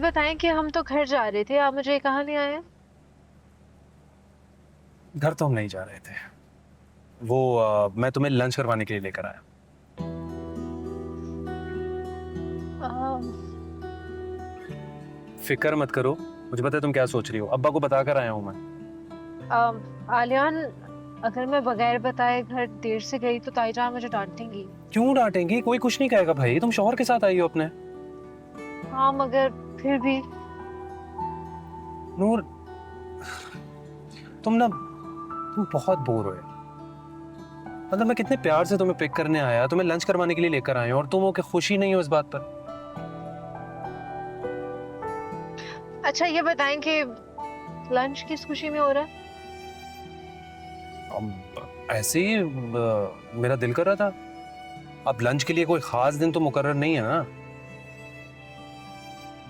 बताएं कि हम तो घर जा रहे थे, आप मुझे कहाँ ले आए? घर तो हम नहीं जा रहे थे। वो मैं तुम्हें लंच करवाने के लिए लेकर आया। अम, फिक्र मत करो, मुझे पता है तुम क्या सोच रही हो। अब्बा को बता कर आया हूँ मैं। आलियान, अगर मैं बगैर बताए घर देर से गई तो ताईजान मुझे डांटेंगी। क्यों डांटेंगी? कोई कुछ नहीं कहेगा भाई, तुम शौहर के साथ आई हो अपने। हाँ, मगर फिर भी। नूर, तुम बहुत बोर हो। मतलब मैं कितने प्यार से तुम्हें पिक करने आया, तुम्हें लंच करवाने के लिए लेकर आया हूं, और तुम हो कि खुशी नहीं हो इस बात पर। अच्छा, ये बताएं कि लंच किस खुशी में हो रहा है? अब ऐसे ही मेरा दिल कर रहा था। अब लंच के लिए कोई खास दिन तो मुकर्रर नहीं है ना।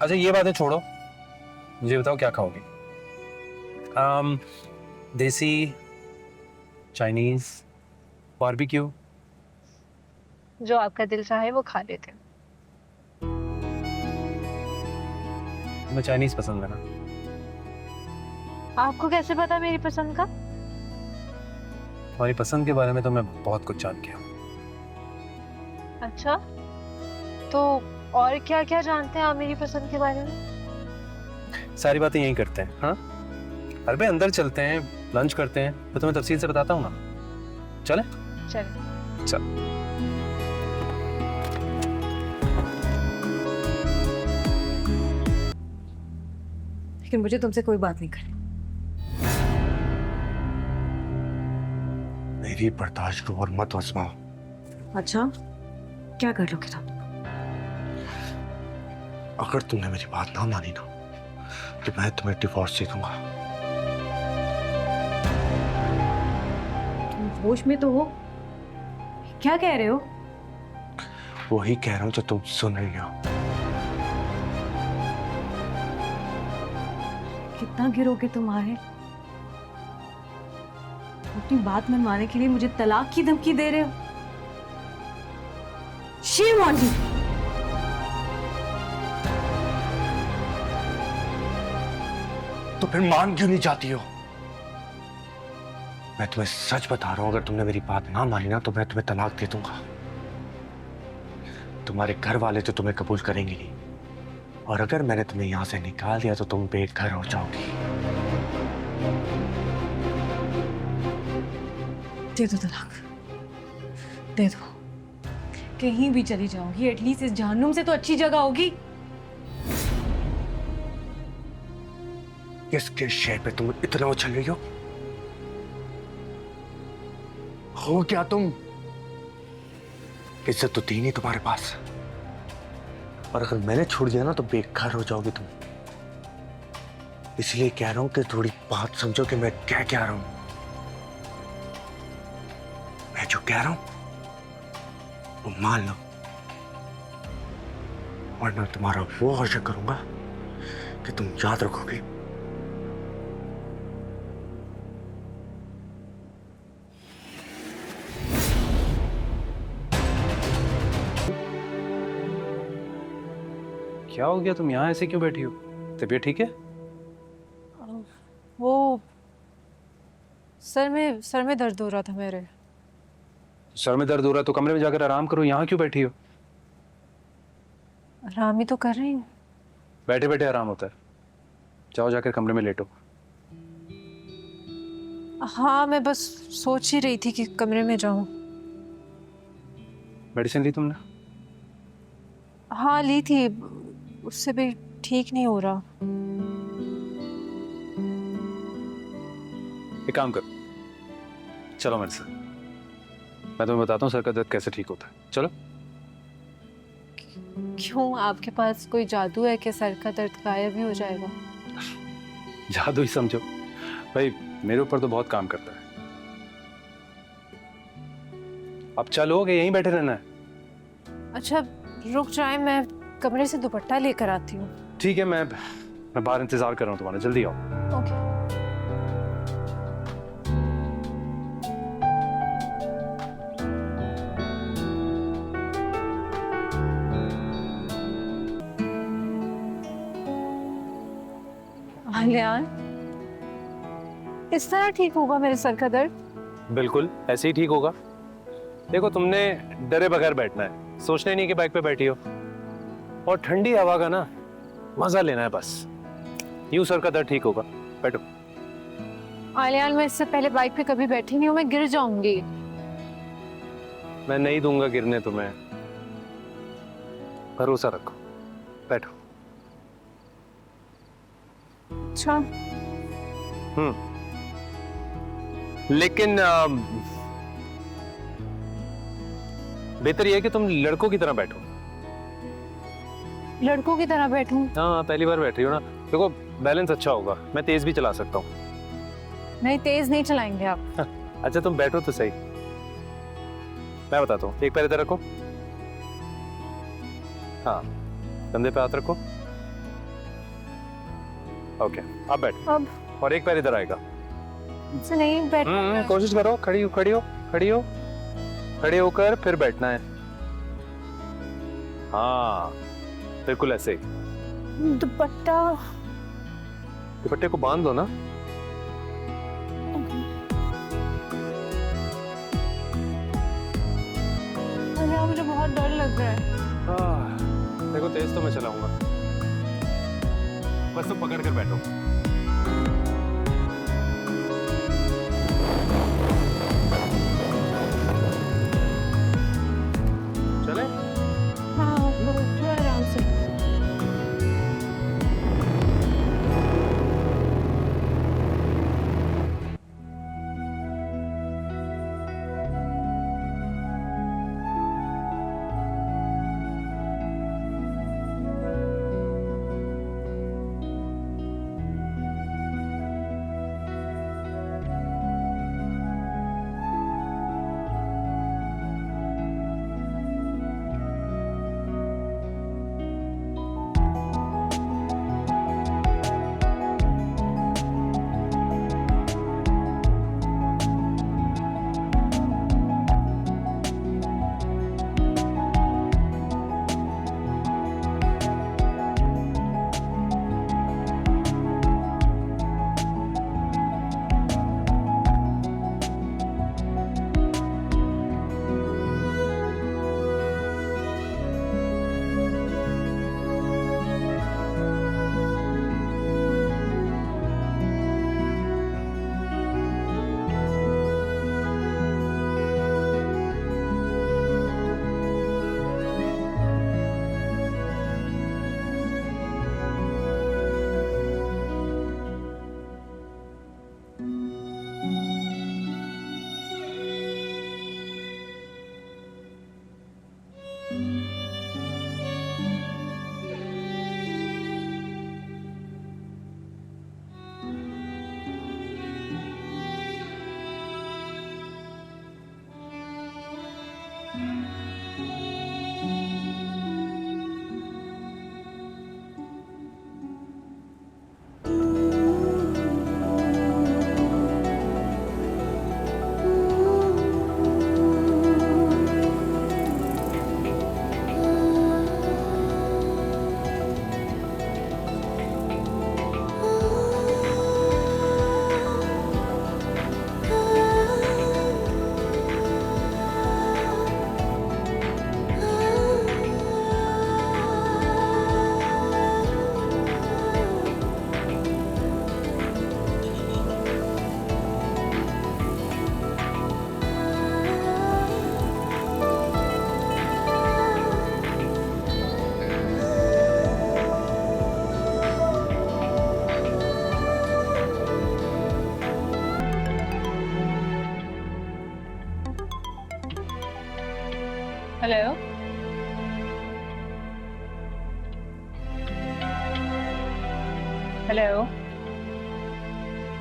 अच्छा ये बातें छोड़ो, मुझे बताओ क्या खाओगी? आम, देसी, चाइनीज, बारबेक्यू? जो आपका दिल चाहे वो खा लेते हैं। तुम्हें चाइनीज पसंद है ना? आपको कैसे पता मेरी पसंद का? तुम्हारी पसंद के बारे में तो मैं बहुत कुछ जान गया हूं। अच्छा, तो और क्या क्या जानते हैं आप मेरी पसंद के बारे में? सारी बातें यही करते हैं। हाँ, अरे भाई अंदर चलते हैं, लंच करते हैं, तो तुम्हें तफसील से बताता हूँ ना। चले? चलिए। चल। लेकिन मुझे तुमसे कोई बात नहीं करनी। मेरी बर्दाश्त को और मत आजमाओ। अच्छा, क्या कर लोगे तुम? अगर तुमने मेरी बात ना मानी ना, तो मैं तुम्हें डिवोर्स दे दूंगा। तुम होश में तो हो? क्या कह रहे हो? वही कह रहा हूं जो तुम सुन रही हो। कितना गिरोगे तुम आए? अपनी बात मनवाने के लिए मुझे तलाक की धमकी दे रहे हो? Shame on you! तो फिर मान क्यों नहीं जाती हो? मैं तुम्हें सच बता रहा हूं, अगर तुमने मेरी बात ना मानी ना, तो मैं तुम्हें तलाक दे दूंगा। तुम्हारे घर वाले तो तुम्हें कबूल करेंगे नहीं, और अगर मैंने तुम्हें यहां से निकाल दिया तो तुम बेघर हो जाओगी। दे दो तलाक, दे दो। कहीं भी चली जाऊंगी, एटलीस्ट इस जहन्नुम से तो अच्छी जगह होगी। किसके शेर पे तुम इतना उछल रही हो क्या तुम? इज्जत तो थी नहीं तुम्हारे पास, और अगर मैंने छोड़ दिया ना तो बेघर हो जाओगी तुम। इसलिए कह रहा हूं कि थोड़ी बात समझो कि मैं क्या कह रहा हूं। मैं जो कह रहा हूं वो मान लो, वरना तुम्हारा वो हश्र करूंगा कि तुम याद रखोगे। क्या हो गया? तुम यहाँ ऐसे क्यों बैठी हो? तबीयत ठीक है? वो सर में दर्द हो रहा था मेरे। सर में दर्द हो रहा है तो कमरे में जाकर आराम करो, यहाँ क्यों बैठी हो? आराम ही तो कर रही हूँ। बैठे बैठे आराम होता है। जाओ जाकर कमरे में लेटो। हाँ, मैं बस सोच ही रही थी कि कमरे में जाऊं। मेडिसिन ली तुमने? हाँ, ली थी, उससे भी ठीक नहीं हो रहा। एक काम करो, चलो मेरे साथ, मैं तुम्हें बताता हूँ सर का दर्द कैसे ठीक होता है। चलो। क्यों, आपके पास कोई जादू है कि सर का दर्द गायब ही हो जाएगा? जादू ही समझो भाई, मेरे ऊपर तो बहुत काम करता है। अब चलोगे यहीं बैठे रहना है? अच्छा, रुक जाए, मैं कमरे से दुपट्टा लेकर आती हूँ। ठीक है, मैं बाहर इंतजार कर रहा हूँ तुम्हारा, जल्दी आओ। ओके। आलियान, इस तरह ठीक होगा मेरे सर का दर्द? बिल्कुल ऐसे ही ठीक होगा। देखो तुमने डरे बगैर बैठना है, सोचना ही नहीं कि बाइक पे बैठी हो, और ठंडी हवा का ना मजा लेना है बस। यूं सर का दर्द ठीक होगा, बैठो। आलियान, मैं इससे पहले बाइक पे कभी बैठी नहीं हूँ, मैं गिर जाऊंगी। मैं नहीं दूंगा गिरने तुम्हें, भरोसा रखो, बैठो। अच्छा। लेकिन बेहतर यह है कि तुम लड़कों की तरह बैठो। लड़कों की तरह बैठूं? हाँ, पहली बार बैठ रही हो ना, देखो बैलेंस अच्छा होगा, मैं तेज भी चला सकता हूँ। नहीं, तेज नहीं चलाएंगे आप। अच्छा तुम बैठो तो सही, मैं बताता हूँ। एक पैर इधर रखो, हाँ, कंधे पे हाथ रखो, ओके, अब बैठ। अब? और एक पैर इधर आएगा। से नहीं बैठ। कोशिश करो, खड़ी हो, खड़ी हो, खड़ी हो, खड़े होकर फिर बैठना है। हाँ, बिल्कुल ऐसे ही। दुपट्टा? दुपट्टे को बांध दो ना। अरे मुझे बहुत डर लग रहा है। देखो तेज तो मैं चलाऊंगा, बस तुम पकड़ कर बैठो। चले? हाँ, थोड़ा आराम से। हेलो, हेलो,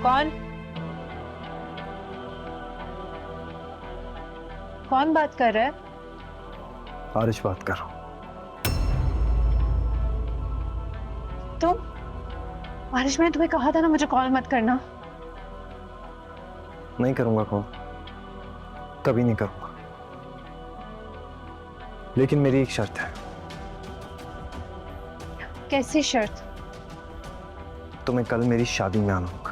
कौन? कौन बात कर रहा है? आरिश बात कर रहा हूँ। तुम? आरिश, मैंने तुम्हें कहा था ना मुझे कॉल मत करना। नहीं करूंगा कॉल, कभी नहीं करूंगा, लेकिन मेरी एक शर्त है। कैसी शर्त? तुम्हें कल मेरी शादी में आना होगा।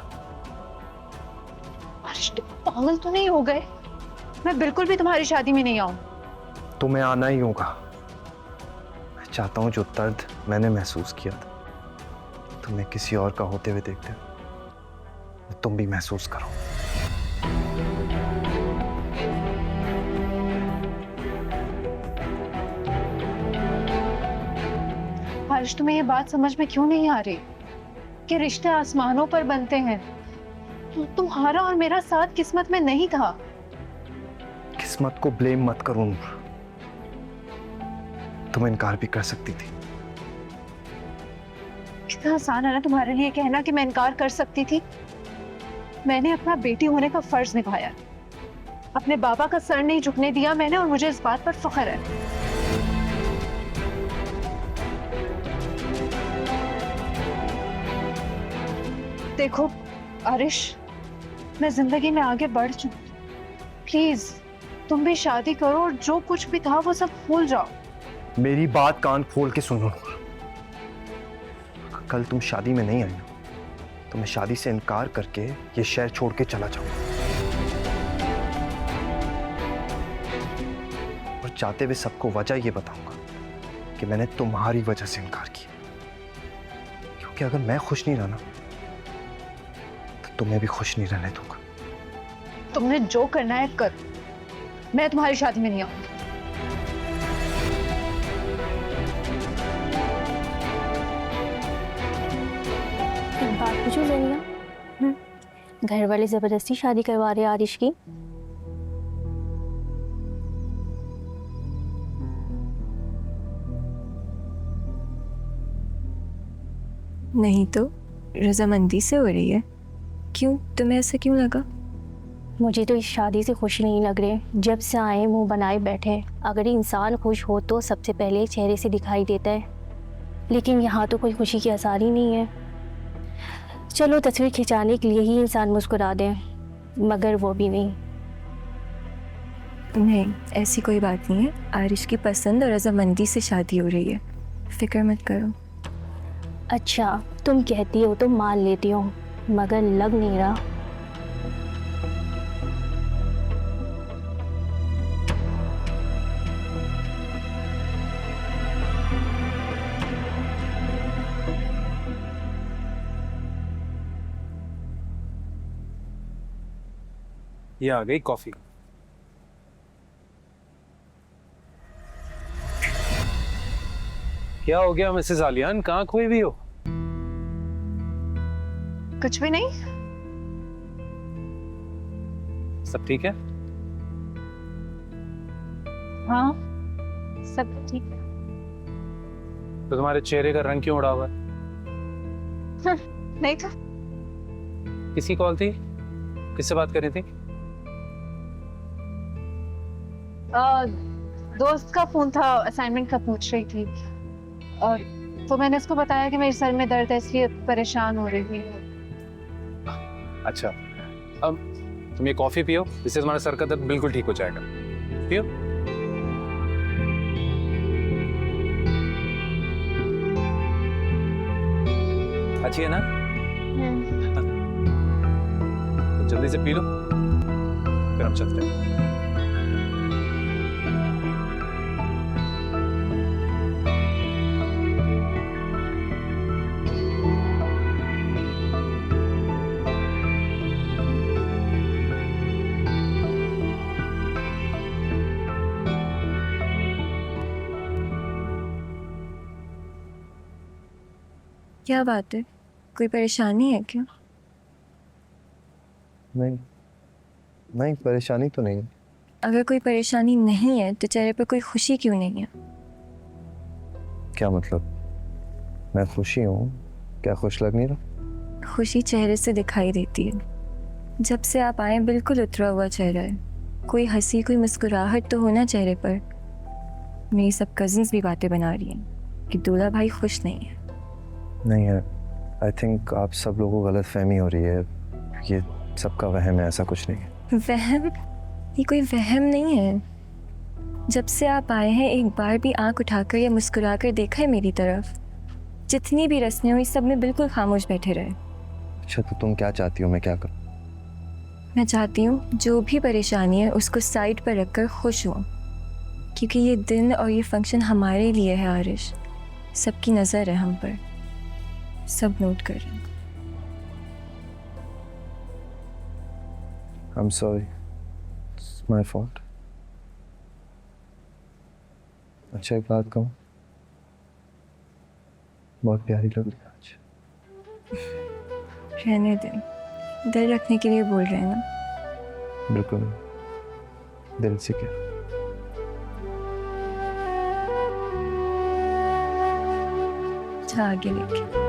अर्श, पागल तो नहीं हो गए? मैं बिल्कुल भी तुम्हारी शादी में नहीं आऊं। तुम्हें आना ही होगा। मैं चाहता हूँ जो दर्द मैंने महसूस किया था तुम्हें किसी और का होते हुए देखते हुए तुम भी महसूस करो। हर्ष, तुम्हें ये बात समझ में क्यों नहीं आ रही कि रिश्ते आसमानों पर बनते हैं? तुम्हारा और मेरा साथ किस्मत में नहीं था। किस्मत को ब्लेम मत करो नूर। तुम इनकार भी कर सकती थी। कितना आसान है ना तुम्हारे लिए कहना कि मैं इनकार कर सकती थी। मैंने अपना बेटी होने का फर्ज निभाया, अपने बाबा का सर नहीं झुकने दिया मैंने, और मुझे इस बात पर फख्र है। देखो आरिश, मैं जिंदगी में आगे बढ़ चुकी। प्लीज तुम भी शादी करो और जो कुछ भी था वो सब भूल जाओ। मेरी बात कान खोल के सुनो। कल तुम शादी में नहीं आई ना, तो मैं शादी से इनकार करके ये शहर छोड़ के चला जाऊंगा, और चाहते हुए सबको वजह ये बताऊंगा कि मैंने तुम्हारी वजह से इनकार किया। क्योंकि अगर मैं खुश नहीं रहना तो तुम्हें भी खुश नहीं रहने दूंगा। तुमने जो करना है कर, मैं तुम्हारी शादी में नहीं आऊंगी। एक बात पूछूं ज़ेनिया, घर वाले जबरदस्ती शादी करवा रहे आरिश की? नहीं तो रजामंदी से हो रही है। क्यों, तुम्हें ऐसा क्यों लगा? मुझे तो इस शादी से खुश नहीं लग रहे। जब से आए मुंह बनाए बैठे। अगर इंसान खुश हो तो सबसे पहले चेहरे से दिखाई देता है, लेकिन यहाँ तो कोई खुशी की आसार ही नहीं है। चलो तस्वीर खिंचाने के लिए ही इंसान मुस्कुरा दे, मगर वो भी नहीं। नहीं, ऐसी कोई बात नहीं है। आरिश की पसंद और रजामंदी से शादी हो रही है, फिक्र मत करो। अच्छा, तुम कहती हो तो मान लेती हूँ, मगर लग नहीं रहा। ये आ गई कॉफी। क्या हो गया मिसेस आलियान, कहाँ खोई हुई हो? कुछ भी नहीं। सब ठीक है? हाँ सब ठीक है। तो तुम्हारे चेहरे का रंग क्यों उड़ा हुआ है? नहीं था। किसकी कॉल थी? किससे बात कर रही थी? दोस्त का फोन था, असाइनमेंट का पूछ रही थी। और तो मैंने उसको बताया कि मेरे सर में दर्द है, इसलिए परेशान हो रही थी। अच्छा, अब तुम ये कॉफी पियो, इससे तुम्हारा सर का दर्द बिल्कुल ठीक हो जाएगा। पियो। अच्छी है ना? तो जल्दी से पी लो, फिर हम चलते हैं। क्या बात है, कोई परेशानी है क्या? नहीं नहीं, परेशानी तो नहीं। अगर कोई परेशानी नहीं है तो चेहरे पर कोई खुशी क्यों नहीं है? क्या मतलब? मैं खुशी हूँ, क्या खुश लग नहीं रहा? खुशी चेहरे से दिखाई देती है। जब से आप आए बिल्कुल उतरा हुआ चेहरा है, कोई हंसी कोई मुस्कुराहट तो होना चेहरे पर। मेरी सब कजिन्स भी बातें बना रही हैं कि दूल्हा भाई खुश नहीं है। नहीं है, आई थिंक आप सब लोगों को गलत फहमी हो रही है। ये सबका वहम है, ऐसा कुछ नहीं है। वहम? ये कोई वहम नहीं है। जब से आप आए हैं एक बार भी आंख उठाकर या मुस्कुराकर देखा है मेरी तरफ? जितनी भी रस्में हुई सब में बिल्कुल खामोश बैठे रहे। अच्छा तो तुम क्या चाहती हो मैं क्या करूं? मैं चाहती हूँ जो भी परेशानी है उसको साइड पर रखकर खुश हूँ, क्योंकि ये दिन और ये फंक्शन हमारे लिए है आरिश। सबकी नज़र है हम पर, सब नोट कर रहे हैं। I'm sorry. It's my fault. अच्छा एक बात कहूँ, बहुत प्यारी लग रही है आज। रहने दें, दिल रखने के लिए बोल रहे हैं ना। बिल्कुल दिल से क्या। अच्छा आगे लेके